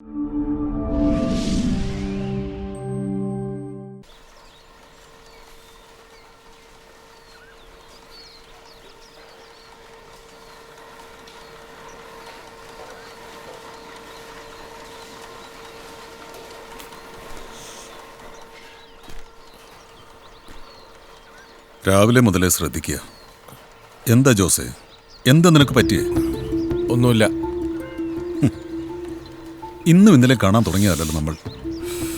രാവിലെ മുതലേ ശ്രദ്ധിക്കുക. എന്താ ജോസേ, എന്താ നിനക്ക് പറ്റിയേ? ഒന്നുമില്ല. ഇന്നും ഇന്നലെ കാണാൻ തുടങ്ങിയതല്ലോ നമ്മൾ.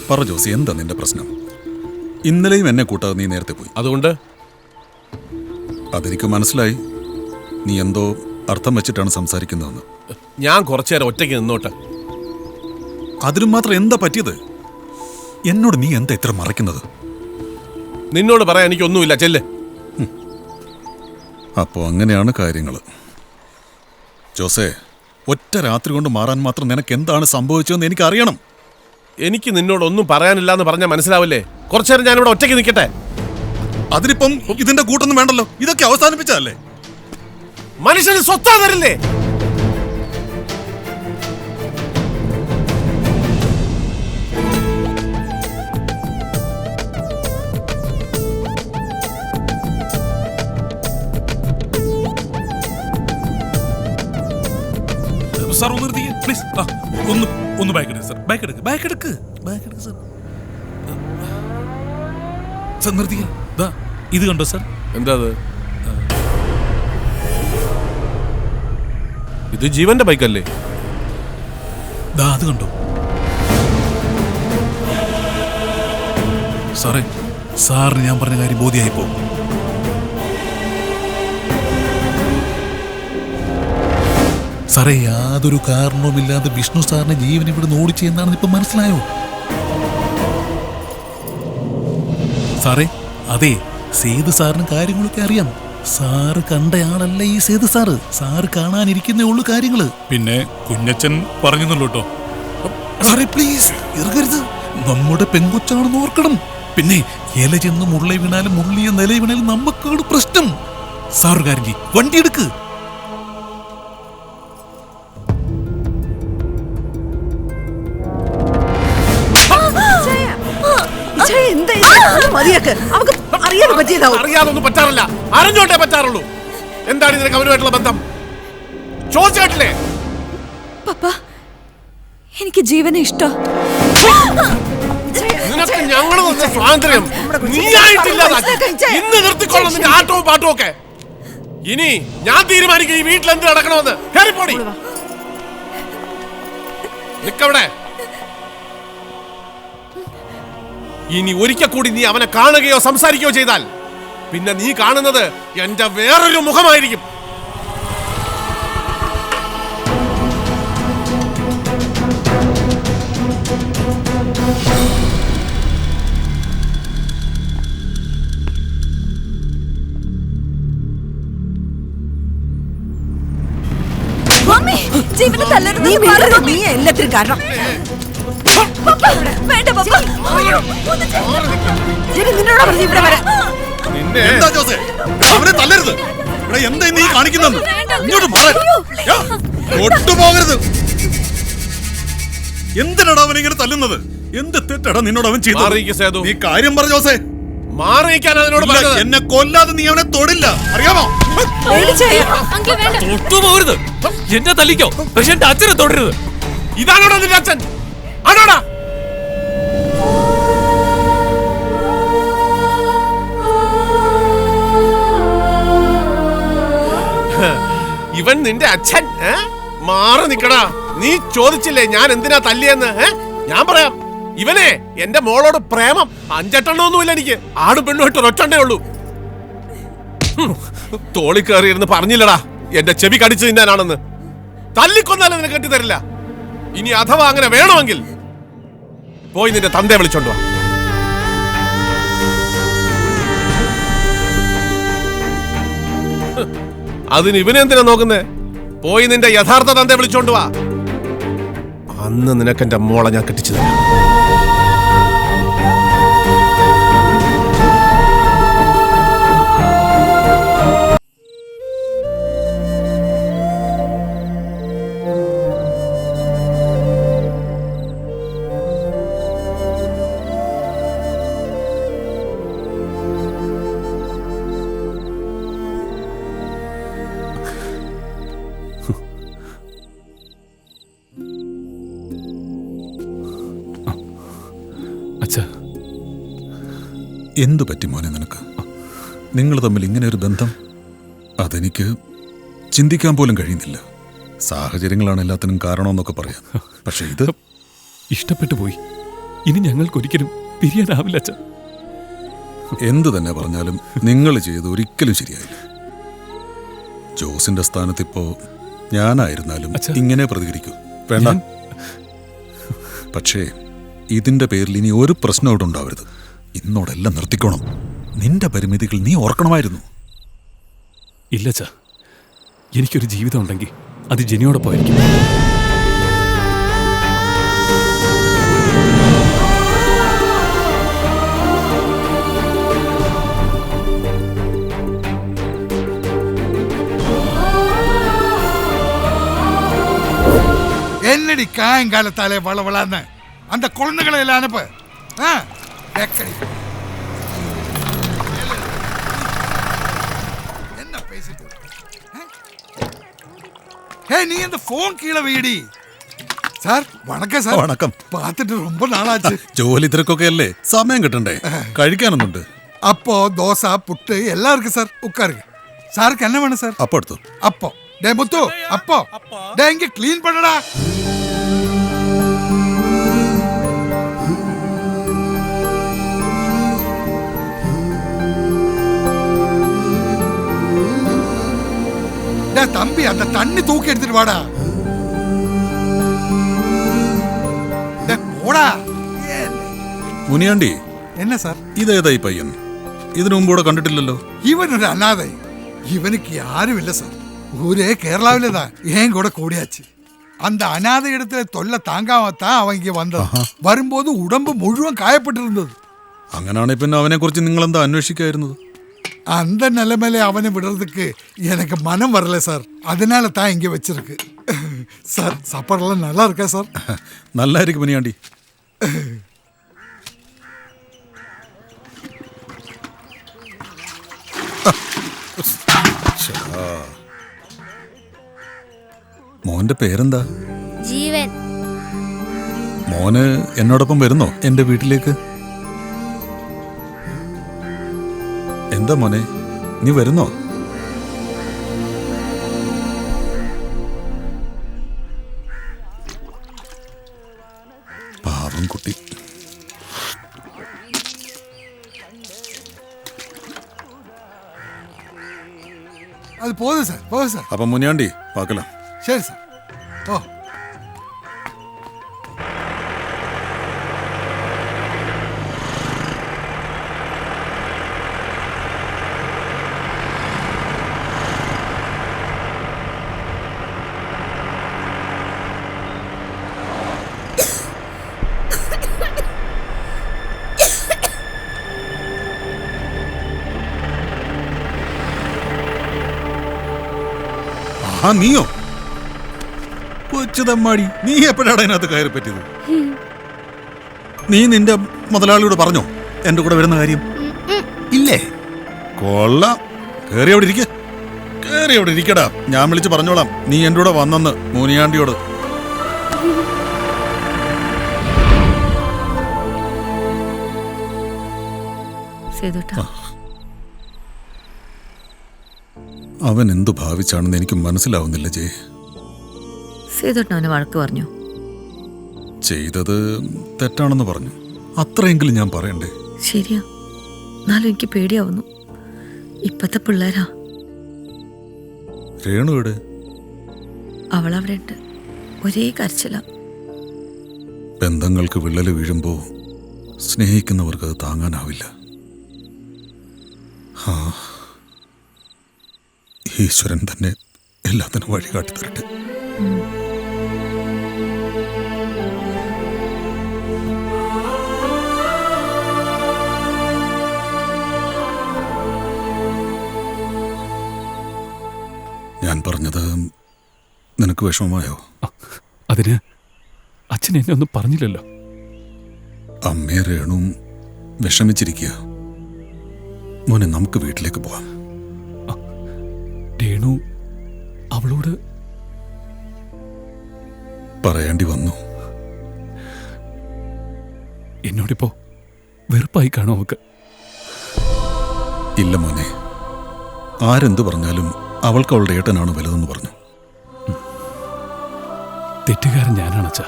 പറ ജോസി, എന്താ നിന്റെ പ്രശ്നം? ഇന്നലെയും എന്നെ കൂട്ടാതെ നീ നേരത്തെ പോയി. അതുകൊണ്ട് അതെനിക്ക് മനസ്സിലായി. നീ എന്തോ അർത്ഥം വെച്ചിട്ടാണ് സംസാരിക്കുന്നതെന്ന്. ഞാൻ കുറച്ചേരം ഒറ്റയ്ക്ക് നിന്നോട്ടെ. അതിനും മാത്രം എന്താ പറ്റിയത്? എന്നോട് നീ എന്താ ഇത്ര മറയ്ക്കുന്നത്? നിന്നോട് പറയാൻ എനിക്കൊന്നുമില്ല, ചെല്ല്. അപ്പോൾ അങ്ങനെയാണ് കാര്യങ്ങൾ. ജോസേ, ഒറ്റ രാത്രി കൊണ്ട് മാറാൻ മാത്രം നിനക്ക് എന്താണ് സംഭവിച്ചതെന്ന് എനിക്ക് അറിയണം. എനിക്ക് നിന്നോടൊന്നും പറയാനില്ല എന്ന് പറഞ്ഞാൽ മനസ്സിലാവില്ലേ? കുറച്ചേരം ഞാനിവിടെ ഒറ്റയ്ക്ക് നിൽക്കട്ടെ. അതിനിപ്പം ഇതിന്റെ കൂട്ടൊന്നും വേണ്ടല്ലോ. ഇതൊക്കെ അവസാനിപ്പിച്ചതല്ലേ? മനുഷ്യന് സ്വത്താ തരില്ലേ? സാർ ഒന്ന് നിർത്തിക്കേ പ്ലീസ്. ഒന്ന് ബാക്ക് എടുക്ക് സാർ, ബാക്ക് എടുക്ക് സാർ. സാർ നിർത്തിക്കേ. ഇത് കണ്ടോ സാർ? എന്താ ഇത്? ജീവന്റെ ബൈക്കല്ലേ? അത് കണ്ടോ സാറേ? സാറിന് ഞാൻ പറഞ്ഞ കാര്യം ബോധ്യമായിപ്പോ? സാറേ, യാതൊരു കാരണവുമില്ലാതെ വിഷ്ണു സാറിന്റെ ജീവൻ ഇവിടെ ഓടിച്ചു എന്നാണെന്ന് ഇപ്പൊ മനസ്സിലായോ സാറേ? അതെ, സേതു സാറിന് കാര്യങ്ങളൊക്കെ അറിയാം. സാറ് കണ്ടയാളല്ല ഈ സേതു സാറ്. സാറ് കാണാനിരിക്കുന്നേ ഉള്ളു കാര്യങ്ങള്. പിന്നെ കുഞ്ഞച്ചൻ പറഞ്ഞല്ലോ കേട്ടോ. സാറേ പ്ലീസ് ഇറങ്ങരുത്. നമ്മുടെ പെങ്കൊച്ചാണെന്ന് ഓർക്കണം. പിന്നെ ഇല ചെന്ന് മുള്ള വീണാലും മുള്ളിയ നില വീണാലും നമുക്കാണ് പ്രശ്നം. സാറ് കാര്യം ചെയ്യ്, വണ്ടി എടുക്ക്. അറിയാതൊന്നും പറ്റാറില്ല, അറിഞ്ഞോട്ടേ പറ്റാറുള്ളൂ. എന്താണ് നിനക്ക് അവരുമായിട്ടുള്ള ബന്ധം? ചോദിച്ചിട്ടില്ലേ? എനിക്ക് ജീവനെ ഇഷ്ടം. നിനക്ക് ഞങ്ങള് തന്ന സ്വാതന്ത്ര്യം നീയായിട്ടില്ലാതാക്കി. ഇന്ന് നിർത്തിക്കൊള്ളും നിന്റെ ആട്ടവും പാട്ടവും ഒക്കെ. ഇനി ഞാൻ തീരുമാനിക്കും ഈ വീട്ടിൽ എന്ത് നടക്കണമെന്ന്. കേറിപ്പോടി. നിക്കവിടെ. ഇനി ഒരിക്കൽ കൂടി നീ അവനെ കാണുകയോ സംസാരിക്കുകയോ ചെയ്താൽ പിന്നെ നീ കാണുന്നത് എന്റെ വേറൊരു മുഖമായിരിക്കും. നീ എല്ലാത്തിനും കാരണം. എന്തിനാണ് അവൻ ഇങ്ങനെ തല്ലുന്നത്? എന്ത് തെറ്റാണ് നിന്നോട് അവൻ ചെയ്തത്? നീ കാര്യം പറ ജോസേ. എന്നെ കൊല്ലാതെ നീ അവനെ തൊടില്ല, അറിയാമോ? തൊട്ടുപോകരുത്. എന്നെ തല്ലിക്കോ, പക്ഷെ എന്റെ അച്ഛനെ തൊടരുത്. ഇതാണോടാ നിന്റെ അച്ഛൻ? ആണോടാ? ഇവൻ നിന്റെ അച്ഛൻ? മാറി നിക്കടാ. നീ ചോദിച്ചില്ലേ ഞാൻ എന്തിനാ തല്ലിയെന്ന്? ഞാൻ പറയാം. ഇവനെ എന്റെ മോളോട് പ്രേമം 5-8 എനിക്ക്. ആടും പെണ്ണുമായിട്ട് ഒരൊറ്റണ്ടേ ഉള്ളൂ. തോളി കയറിയിരുന്ന് പറഞ്ഞില്ലടാ എന്റെ ചെവി കടിച്ചു തിന്നാനാണെന്ന്. തല്ലിക്കൊന്നാലും നിന്നെ കെട്ടിത്തരില്ല. ഇനി അഥവാ അങ്ങനെ വേണമെങ്കിൽ പോയി നിന്റെ തന്തയെ വിളിച്ചോണ്ടോ. അതിന് ഇവനെന്തിനാ നോക്കുന്നേ? പോയി നിന്റെ യഥാർത്ഥ തന്തയെ വിളിച്ചോണ്ട് വാ. അന്ന് നിനക്കെന്റെ മോളെ ഞാൻ കെട്ടിച്ചു തരാം. അച്ഛാ, എന്തു പറ്റി മോനെ നിനക്ക്? നിങ്ങൾ തമ്മിൽ ഇങ്ങനെ ഒരു ബന്ധം അതെനിക്ക് ചിന്തിക്കാൻ പോലും കഴിയുന്നില്ല. സാഹചര്യങ്ങളാണ് എല്ലാത്തിനും കാരണമെന്നൊക്കെ പറയാം. പക്ഷെ ഇത് ഇഷ്ടപ്പെട്ടു പോയി. ഇനി ഞങ്ങൾക്കൊരിക്കലും പിരിയാനാവില്ല അച്ഛാ. എന്തു തന്നെ പറഞ്ഞാലും നിങ്ങൾ ചെയ്ത് ഒരിക്കലും ശരിയായില്ല. ജോസിന്റെ സ്ഥാനത്തിപ്പോ ഞാനായിരുന്നാലും അച്ഛാ. ഇങ്ങനെ പ്രതികരിക്കൂ വേണ്ട. പക്ഷേ ഇതിന്റെ പേരിൽ ഇനി ഒരു പ്രശ്നം അവിടെ ഉണ്ടാവരുത്. ഇന്നോടെല്ലാം നിർത്തിക്കോണം. നിന്റെ പരിമിതികൾ നീ ഓർക്കണമായിരുന്നു. ഇല്ല അച്ഛാ, എനിക്കൊരു ജീവിതം ഉണ്ടെങ്കിൽ അത് ജെനിയോടൊപ്പമായിരിക്കും. என்னடி காயங்காலத்தாலே வளவளான்னு அந்த குழந்தைகளை எல்லாம் அனுப்பு. என்ன பேசிட்டு நீ அந்த போன் கீழே வைடி. சார் வணக்கம் சார். വണക്കം. பார்த்துட்டு ரொம்ப நாளாச்சு. ജോലി തിരക്കൊക്കെ അല്ലേ, സമയം കിട്ടണ്ടേ? കഴിക്കാനൊന്നുണ്ട്. அப்போ தோசை புட்டு எல்லாம் இருக்கு சார், உட்காருங்க. சாருக்கு என்ன வேணும் சார்? അപ്പൊ എടുത്തു. அப்போ டே முத்து, அப்போ டே இங்க க்ளீன் பண்ணடா. டே தம்பி, அந்த தண்ணி தூக்கி எடுத்துட்டு வாடா. டே போடா. മുനിയാണ്ടി, என்ன சார்? ഇതേതായി പയ്യൻ? ഇതിനു മുമ്പ് കൂടെ കണ്ടിട്ടില്ലല്ലോ. இவன் ஒரு அனாதை. இவனுக்கு யாரும் இல்லை சார். ஊரே கேரளாவில தான் ஏன் கூட கூடியாச்சு. அந்த அனாதை இடத்துல தொல்லை தாங்காமத்தான் அவன் இங்க வந்தான். வரும்போது உடம்பு முழுவன் காயப்பட்டு இருந்தது. അങ്ങനാണെ പിന്നെ അവനെ കുറിച്ച് നിങ്ങൾ എന്താ അന്വേഷിക്കായിരുന്നത്? அந்த நிலைமையில அவனை விடுறதுக்கு எனக்கு மனம் வரல சார். அதனால தான் இங்க வச்சிருக்கு. சார் சாப்பாடெல்லாம் நல்லா இருக்கா சார்? നല്ലായിരിക്കും മുനിയാണ്ടി. മോന്റെ പേരെന്താ? ജീവൻ. മോന് എന്നോടൊപ്പം വരുന്നോ എന്റെ വീട്ടിലേക്ക്? എന്താ മോനെ, നീ വരുന്നോ? പാവം കുട്ടി. அது போதும் சார், போதும் சார். അപ്പൊ മുനിയാണ്ടി പാക്കലാം. சரி சார். ஓ ആ നീയോ? കൊച്ചുതമ്മാടി, നീ എപ്പോഴാണ് അതിനകത്ത് കയറി പറ്റിയത്? നീ നിന്റെ മുതലാളിയോട് പറഞ്ഞോ എന്റെ കൂടെ വരുന്ന കാര്യം? ഇല്ലേ? കൊള്ളാം. കേറി അവിടെ ഇരിക്ക. കേറി അവിടെ ഇരിക്കടാ. ഞാൻ വിളിച്ച് പറഞ്ഞോളാം നീ എന്റെ കൂടെ വന്നെന്ന് മുനിയാണ്ടിയോട്. അവൻ എന്തു ഭാവിച്ചാണെന്ന് എനിക്ക് മനസ്സിലാവുന്നില്ല ജയ്. സേതുട്ടൻ വഴക്ക് പറഞ്ഞു. ചെയ്തത് തെറ്റാണെന്ന് പറഞ്ഞു. അത്രയെങ്കിലും ഞാൻ പറയണ്ടേ? ശരിയാ, എന്നാലും എനിക്ക് പേടിയാവുന്നു. ഇപ്പത്തെ പിള്ളേരാ. രേണുവിടെ? അവളവിടെ ഉണ്ട്. ഒരേ കരച്ചില. ബന്ധങ്ങൾക്ക് വിള്ളല് വീഴുമ്പോ സ്നേഹിക്കുന്നവർക്ക് അത് താങ്ങാനാവില്ല. ഈശ്വരൻ തന്നെ എല്ലാത്തിനും വഴി കാട്ടി തരട്ടെ. ഞാൻ പറഞ്ഞത് നിനക്ക് വിഷമമായോ? അതിന് അച്ഛൻ എന്നെ ഒന്നും പറഞ്ഞില്ലല്ലോ. അമ്മയെ രേണും വിഷമിച്ചിരിക്കുക. മോനെ, നമുക്ക് വീട്ടിലേക്ക് പോവാം. രേണു അവളോട് പറയേണ്ടി വന്നു. എന്നോടിപ്പോ വെറുപ്പായി കാണും അവക്ക്. ഇല്ല മോനെ, ആരെന്തു പറഞ്ഞാലും അവൾക്ക് അവളുടെ ഏട്ടനാണ് വലുതെന്ന് പറഞ്ഞു. തെറ്റുകാരൻ ഞാനാണച്ചാ.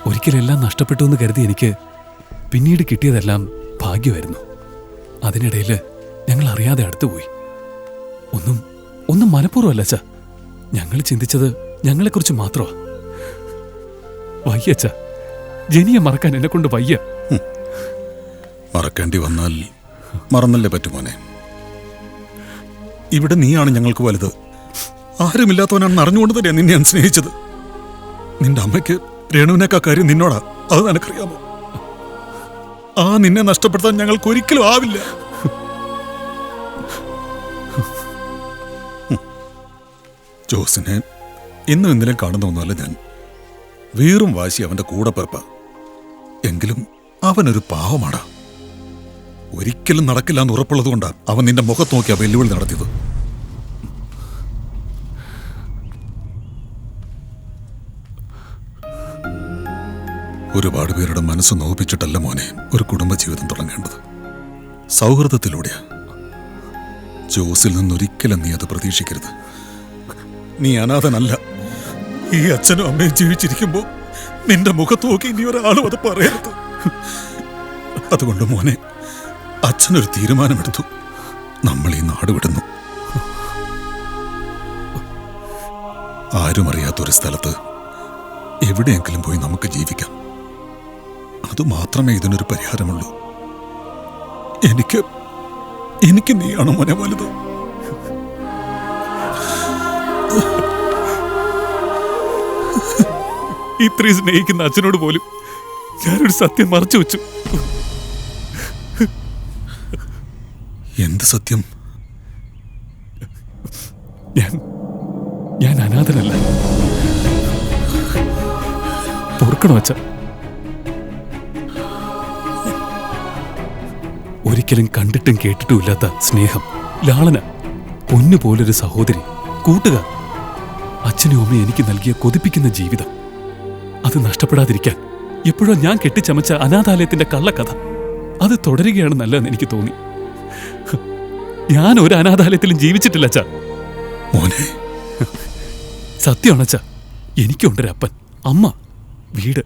ഒരിക്കലെല്ലാം നഷ്ടപ്പെട്ടു എന്ന് കരുതി എനിക്ക് പിന്നീട് കിട്ടിയതെല്ലാം ഭാഗ്യമായിരുന്നു. അതിനിടയിൽ ഞങ്ങൾ അറിയാതെ അടുത്തുപോയി. ഒന്നും മനഃപൂർവ്വമല്ല അച്ഛാ. ഞങ്ങൾ ചിന്തിച്ചത് ഞങ്ങളെക്കുറിച്ച് മാത്രമാ. വയ്യച്ച, ജനിയെ മറക്കാൻ എന്നെ കൊണ്ട് വയ്യ. മറക്കേണ്ടി വന്നാൽ മറന്നല്ലേ പറ്റു മോനെ. ഇവിടെ നീയാണ് ഞങ്ങൾക്ക് വലുത്. ആരുമില്ലാത്തവനാണെന്ന് അറിഞ്ഞുകൊണ്ട് തന്നെ നിന്നെ ഞാൻ സ്നേഹിച്ചത്. നിന്റെ അമ്മയ്ക്ക് രേണുവിനേക്കാ കാര്യം നിന്നോടാ, അത് നിനക്കറിയാമോ? ആ നിന്നെ നഷ്ടപ്പെടുത്താൻ ഞങ്ങൾക്ക് ഒരിക്കലും ആവില്ല. ജോസിനെ ഇന്നും ഇന്നലെ കാണുന്ന ഒന്നുമല്ല ഞാൻ. വീറും വാശി അവന്റെ കൂടെ പിറപ്പ. എങ്കിലും അവനൊരു പാവമാടാ. ഒരിക്കലും നടക്കില്ല എന്ന് ഉറപ്പുള്ളത് കൊണ്ടാണ് അവൻ നിന്റെ മുഖത്ത് നോക്കി ആ വെല്ലുവിളി നടത്തിയത്. ഒരുപാട് പേരുടെ മനസ്സ് നോവിപ്പിച്ചിട്ടല്ല മോനെ ഒരു കുടുംബജീവിതം തുടങ്ങേണ്ടത്. സൗഹൃദത്തിലൂടെയാ. ജോസിൽ നിന്നൊരിക്കലും നീ അത് പ്രതീക്ഷിക്കരുത്. നീ അനാഥനല്ല. ഈ അച്ഛനും അമ്മയും ജീവിച്ചിരിക്കുമ്പോ നിന്റെ മുഖത്ത് നോക്കി ഇനി ഒരാളും അത് പറയരുത്. അതുകൊണ്ട് മോനെ, അച്ഛനൊരു തീരുമാനമെടുത്തു. നമ്മൾ ഈ നാട് വിടുന്നു. ആരും അറിയാത്തൊരു സ്ഥലത്ത് എവിടെയെങ്കിലും പോയി നമുക്ക് ജീവിക്കാം. അതുമാത്രമേ ഇതിനൊരു പരിഹാരമുള്ളൂ. എനിക്ക് നീയാണ് മോനെ വലുത്. ഇത്രയും സ്നേഹിക്കുന്ന അച്ഛനോട് പോലും ഞാനൊരു സത്യം മറച്ചു വെച്ചു. എന്ത് സത്യം? ഞാൻ അനാഥനല്ല. പൊറുക്കണോ അച്ഛ? ഒരിക്കലും കണ്ടിട്ടും കേട്ടിട്ടും ഇല്ലാത്ത സ്നേഹം, ലാളന, പൊന്നുപോലൊരു സഹോദരി, കൂട്ടുകാർ, അച്ഛനും അമ്മയും എനിക്ക് നൽകിയ കൊതിപ്പിക്കുന്ന ജീവിതം, അത് നഷ്ടപ്പെടാതിരിക്കാൻ എപ്പോഴോ ഞാൻ കെട്ടിച്ചമച്ച അനാഥാലയത്തിന്റെ കള്ളക്കഥ അത് തുടരുകയാണ് നല്ലതെന്ന് എനിക്ക് തോന്നി. ഞാൻ ഒരു അനാഥാലയത്തിലും ജീവിച്ചിട്ടില്ല അച്ഛാ. മോനെ, സത്യമാണ് അച്ഛാ. എനിക്കുണ്ടൊരപ്പൻ, അമ്മ, വീട്.